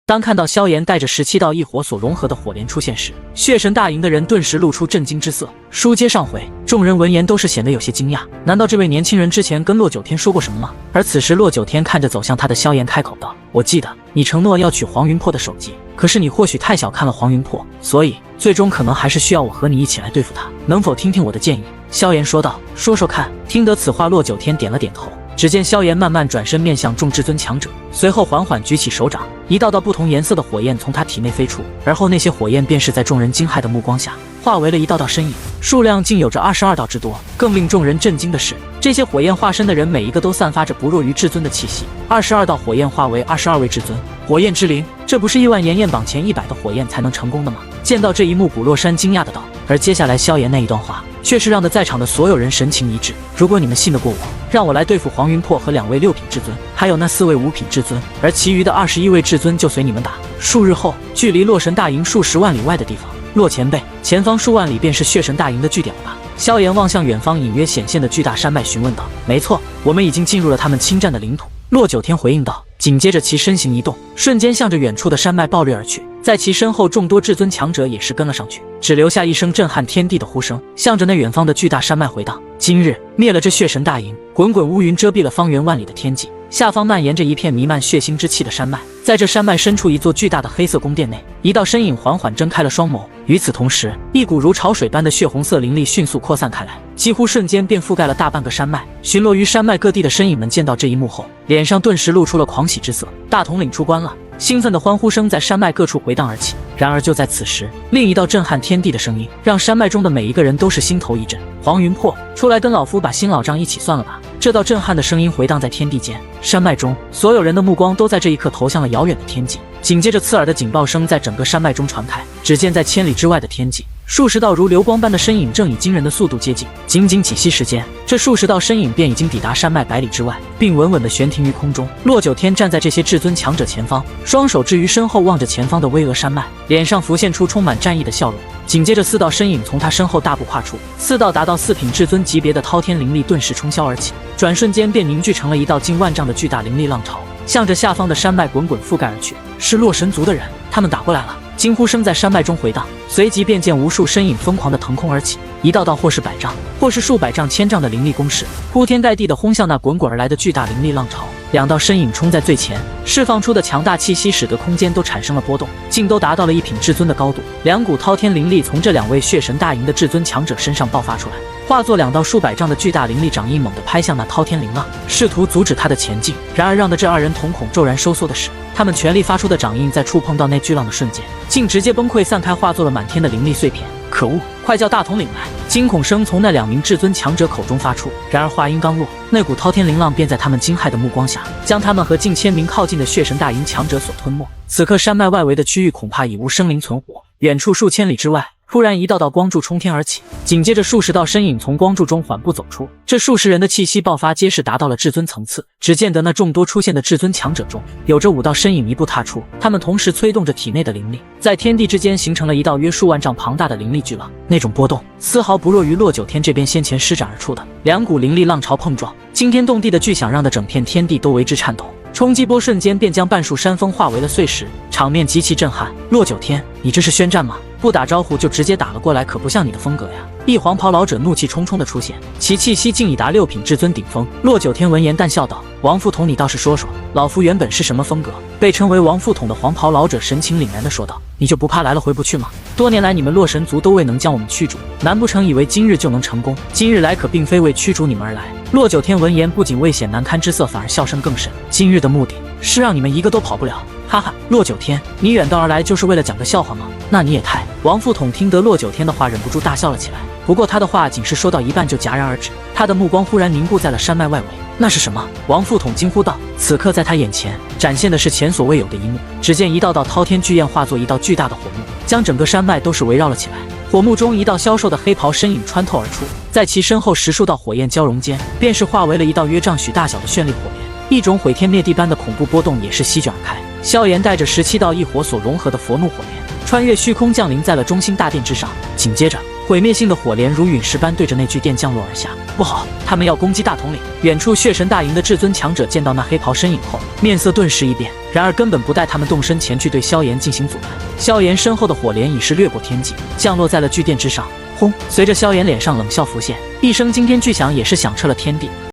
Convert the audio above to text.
当看到萧炎带着17道异火所融合的火莲出现时，血神大营的人顿时露出震惊之色。书接上回，众人闻言都是显得有些惊讶，难道这位年轻人之前跟洛九天说过什么吗？而此时洛九天看着走向他的萧炎，开口道：“我记得你承诺要取黄云破的首级，可是你或许太小看了黄云破，所以最终可能还是需要我和你一起来对付他，能否听听我的建议？”萧炎说道：“说说看。”听得此话，洛九天点了点头。只见萧炎慢慢转身面向众至尊强者，随后缓缓举起手掌，一道道不同颜色的火焰从他体内飞出，而后那些火焰便是在众人惊骇的目光下化为了一道道身影，数量竟有着22道之多。更令众人震惊的是，这些火焰化身的人每一个都散发着不弱于至尊的气息，22道火焰化为22位至尊，火焰之灵，这不是亿万炎焰榜前100的火焰才能成功的吗？见到这一幕，古洛山惊讶的道。而接下来萧炎那一段话却是让在场的所有人神情一致。如果你们信得过我，让我来对付黄云破和2位6品至尊，还有那4位5品至尊，而其余的21位至尊就随你们打。数日后，距离洛神大营数十万里外的地方，洛前辈，前方数万里便是血神大营的据点了吧？萧炎望向远方隐约显现的巨大山脉询问道。没错，我们已经进入了他们侵占的领土。洛九天回应道，紧接着其身形一动，瞬间向着远处的山脉暴掠而去，在其身后众多至尊强者也是跟了上去，只留下一声震撼天地的呼声，向着那远方的巨大山脉回荡。今日灭了这血神大营，滚滚乌云遮蔽了方圆万里的天际，下方蔓延着一片弥漫血腥之气的山脉。在这山脉深处，一座巨大的黑色宫殿内，一道身影缓缓睁开了双眸。与此同时，一股如潮水般的血红色灵力迅速扩散开来，几乎瞬间便覆盖了大半个山脉。巡逻于山脉各地的身影们见到这一幕后，脸上顿时露出了狂喜之色。大统领出关了！兴奋的欢呼声在山脉各处回荡而起。然而就在此时，另一道震撼天地的声音让山脉中的每一个人都是心头一震。黄云破，出来跟老夫把新老账一起算了吧！这道震撼的声音回荡在天地间，山脉中所有人的目光都在这一刻投向了遥远的天际。紧接着刺耳的警报声在整个山脉中传开，只见在千里之外的天际，数十道如流光般的身影正以惊人的速度接近。仅仅几息时间，这数十道身影便已经抵达山脉百里之外，并稳稳地悬停于空中。洛九天站在这些至尊强者前方，双手置于身后，望着前方的巍峨山脉，脸上浮现出充满战意的笑容。紧接着4道身影从他身后大步跨出，4道达到4品至尊级别的滔天灵力顿时冲霄而起，转瞬间便凝聚成了一道近万丈的巨大灵力浪潮，向着下方的山脉滚滚覆盖而去。是洛神族的人，他们打过来了！惊呼声在山脉中回荡，随即便见无数身影疯狂地腾空而起，一道道或是100丈，或是数百丈、千丈的灵力攻势，铺天盖地地轰向那滚滚而来的巨大灵力浪潮。2道身影冲在最前，释放出的强大气息使得空间都产生了波动，竟都达到了1品至尊的高度。2股滔天灵力从这2位血神大营的至尊强者身上爆发出来，化作2道数百丈的巨大灵力掌印，猛地拍向那滔天灵浪，试图阻止他的前进。然而让得这2人瞳孔骤然收缩的是，他们全力发出的掌印在触碰到那巨浪的瞬间，竟直接崩溃散开，化作了满天的灵力碎片。可恶！快叫大统领来！惊恐声从那2名至尊强者口中发出。然而话音刚落，那股滔天灵浪便在他们惊骇的目光下，将他们和近1000名靠近的血神大营强者所吞没。此刻山脉外围的区域恐怕已无生灵存活，远处数千里之外，突然一道道光柱冲天而起，紧接着数十道身影从光柱中缓步走出，这数十人的气息爆发皆是达到了至尊层次。只见得那众多出现的至尊强者中，有着5道身影一步踏出，他们同时催动着体内的灵力，在天地之间形成了一道约数万丈庞大的灵力巨浪。那种波动丝毫不弱于洛九天这边先前施展而出的2股灵力浪潮碰撞，惊天动地的巨响让的整片天地都为之颤抖。冲击波瞬间便将半数山峰化为了碎石，场面极其震撼。洛九天，你这是宣战吗？不打招呼就直接打了过来，可不像你的风格呀！一黄袍老者怒气冲冲的出现，其气息竟已达6品至尊顶峰。洛九天闻言淡笑道：“王副统，你倒是说说，老夫原本是什么风格？”被称为王副统的黄袍老者神情凛然的说道：“你就不怕来了回不去吗？多年来你们洛神族都未能将我们驱逐，难不成以为今日就能成功？今日来可并非为驱逐你们而来。”洛九天闻言不仅未显难堪之色，反而笑声更甚：“今日的目的是让你们一个都跑不了。”哈哈，洛九天，你远道而来就是为了讲个笑话吗？那你也太……王副统听得洛九天的话，忍不住大笑了起来。不过他的话仅是说到一半就戛然而止，他的目光忽然凝固在了山脉外围。那是什么？王副统惊呼道。此刻在他眼前展现的是前所未有的一幕，只见一道道滔天巨焰化作一道巨大的火幕，将整个山脉都是围绕了起来。火幕中一道消瘦的黑袍身影穿透而出，在其身后10数道火焰交融间，便是化为了一道约丈许大小的绚丽火焰。一种毁天灭地般的恐怖波动也是席卷而开。萧炎带着17道异火所融合的佛怒火焰，穿越虚空降临在了中心大殿之上。紧接着，毁灭性的火莲如陨石般对着那巨殿降落而下。不好，他们要攻击大统领！远处血神大营的至尊强者见到那黑袍身影后，面色顿时一变，然而根本不待他们动身前去对萧炎进行阻拦。萧炎身后的火莲已是掠过天际，降落在了巨殿之上。轰！随着萧炎脸上冷笑浮现，一声惊天巨响也是响彻了天地。